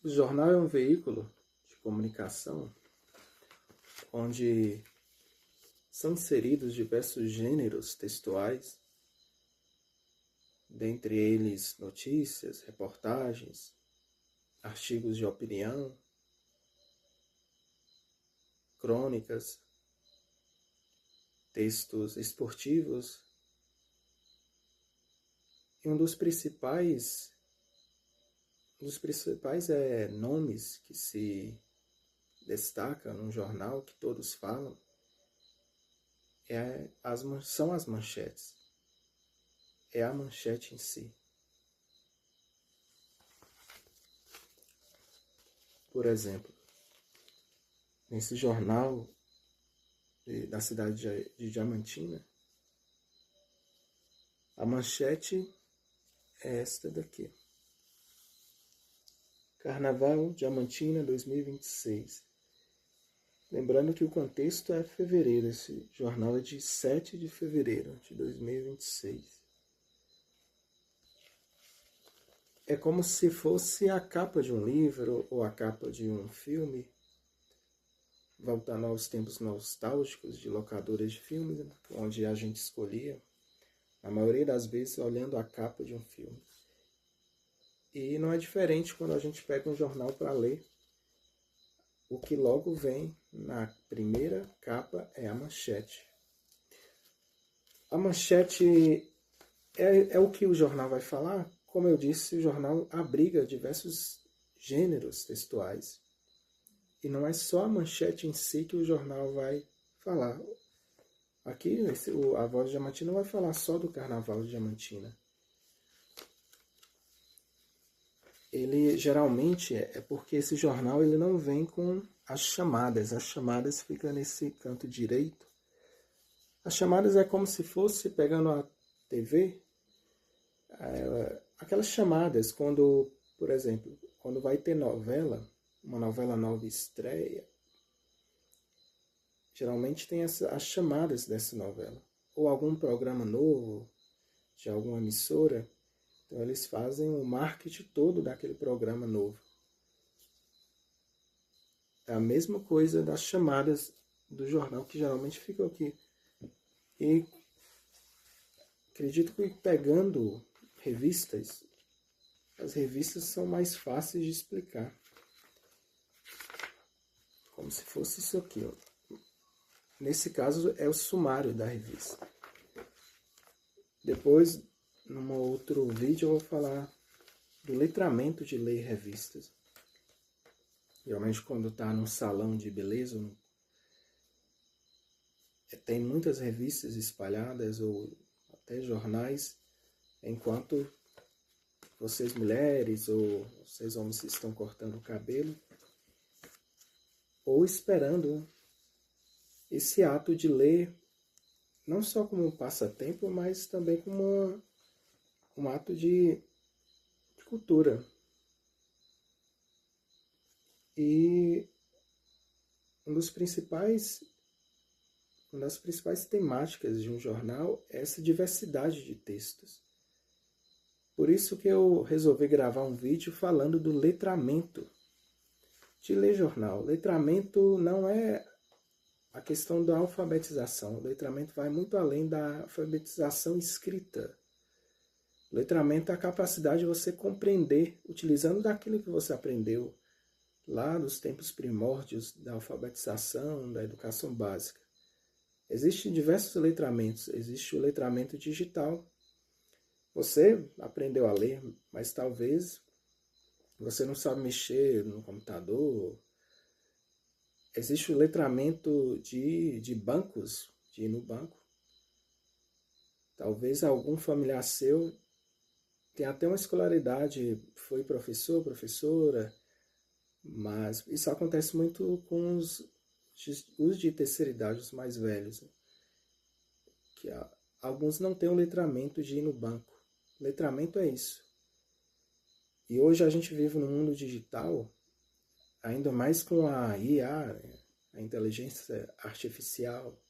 O jornal é um veículo de comunicação onde são inseridos diversos gêneros textuais, dentre eles notícias, reportagens, artigos de opinião, crônicas, textos esportivos. E um dos principais nomes que se destaca num jornal, que todos falam, são as manchetes. É a manchete em si. Por exemplo, nesse jornal da cidade de Diamantina, a manchete é esta daqui. Carnaval Diamantina 2026. Lembrando que o contexto é fevereiro, esse jornal é de 7 de fevereiro de 2026. É como se fosse a capa de um livro ou a capa de um filme, voltando aos tempos nostálgicos de locadoras de filmes, né, onde a gente escolhia, na maioria das vezes, olhando a capa de um filme. E não é diferente quando a gente pega um jornal para ler. O que logo vem na primeira capa é a manchete. A manchete é o que o jornal vai falar. Como eu disse, o jornal abriga diversos gêneros textuais. E não é só a manchete em si que o jornal vai falar. Aqui, a Voz de Diamantina vai falar só do Carnaval de Diamantina. Ele geralmente é porque esse jornal ele não vem com as chamadas. As chamadas ficam nesse canto direito. As chamadas é como se fosse, pegando a TV, aquelas chamadas quando, por exemplo, quando vai ter novela, uma novela nova estreia, geralmente tem as chamadas dessa novela. Ou algum programa novo de alguma emissora. Então eles fazem o marketing todo daquele programa novo. É a mesma coisa das chamadas do jornal que geralmente ficam aqui. E acredito que pegando revistas, as revistas são mais fáceis de explicar. Como se fosse isso aqui. Ó. Nesse caso é o sumário da revista. Depois, num outro vídeo, eu vou falar do letramento de ler revistas. Geralmente quando está num salão de beleza, tem muitas revistas espalhadas ou até jornais, enquanto vocês mulheres ou vocês homens estão cortando o cabelo ou esperando esse ato de ler, não só como um passatempo, mas também como um ato de cultura. E uma das principais temáticas de um jornal é essa diversidade de textos. Por isso que eu resolvi gravar um vídeo falando do letramento de ler jornal. Letramento não é a questão da alfabetização. O letramento vai muito além da alfabetização escrita. O letramento é a capacidade de você compreender, utilizando daquilo que você aprendeu lá nos tempos primórdios da alfabetização, da educação básica. Existem diversos letramentos. Existe o letramento digital. Você aprendeu a ler, mas talvez você não sabe mexer no computador. Existe o letramento de bancos, de ir no banco. Talvez algum familiar seu tenha até uma escolaridade, foi professor, professora, mas isso acontece muito com os de terceira idade, os mais velhos. Que alguns não têm o letramento de ir no banco. Letramento é isso. E hoje a gente vive num mundo digital, ainda mais com a IA, a inteligência artificial.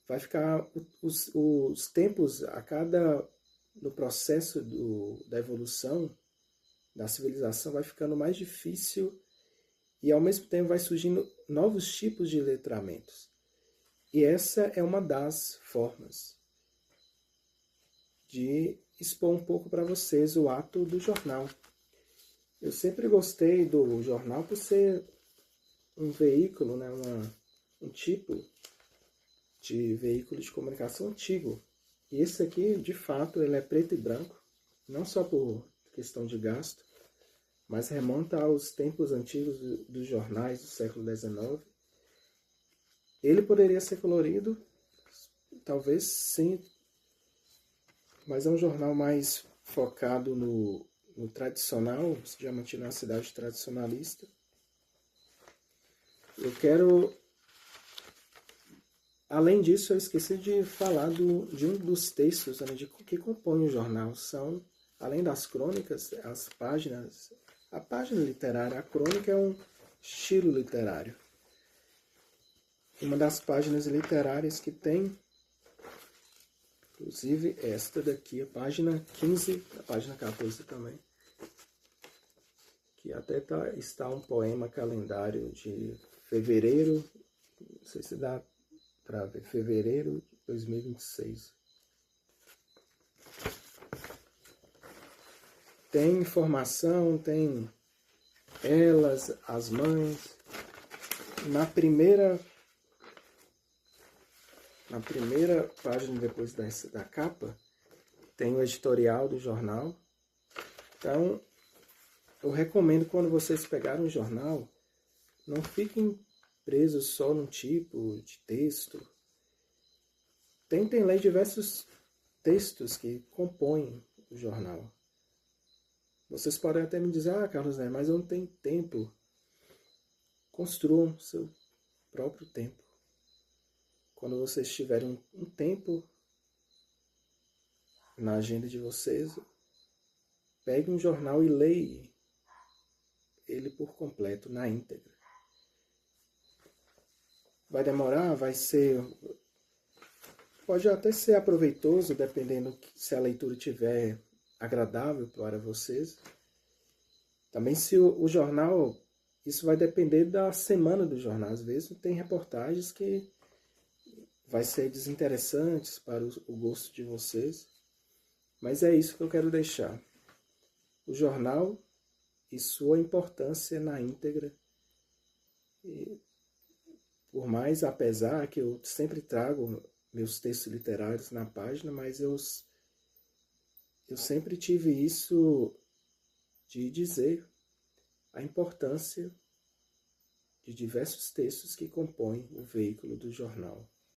Vai ficar os tempos no processo da evolução da civilização vai ficando mais difícil e ao mesmo tempo vai surgindo novos tipos de letramentos. E essa é uma das formas de expor um pouco para vocês o ato do jornal. Eu sempre gostei do jornal por ser um veículo, né, um tipo de veículo de comunicação antigo. E esse aqui, de fato, ele é preto e branco, não só por questão de gasto, mas remonta aos tempos antigos dos jornais do século XIX. Ele poderia ser colorido, talvez sim, mas é um jornal mais focado no tradicional, Diamantina é uma cidade tradicionalista. Eu quero... Além disso, eu esqueci de falar de um dos textos, né, que compõem o jornal. São, além das crônicas, as páginas. A página literária, a crônica é um estilo literário. Uma das páginas literárias que tem, inclusive esta daqui, a página 15, a página 14 também, que até está um poema calendário de fevereiro, não sei se dá para ver, fevereiro de 2026. Tem informação, tem elas, as mães. Na primeira página, depois da capa, tem o editorial do jornal. Então, eu recomendo, quando vocês pegarem um jornal, não fiquem presos só num tipo de texto. Tentem ler diversos textos que compõem o jornal. Vocês podem até me dizer, Carlos, mas eu não tenho tempo. Construam seu próprio tempo. Quando vocês tiverem um tempo na agenda de vocês, pegue um jornal e leia ele por completo, na íntegra. Vai demorar, vai ser... Pode até ser aproveitoso, dependendo se a leitura estiver agradável para vocês. Também se o jornal... Isso vai depender da semana do jornal. Às vezes tem reportagens que vai ser desinteressantes para o gosto de vocês. Mas é isso que eu quero deixar. O jornal e sua importância na íntegra. E por mais, apesar que eu sempre trago meus textos literários na página, mas eu sempre tive isso de dizer a importância de diversos textos que compõem o veículo do jornal.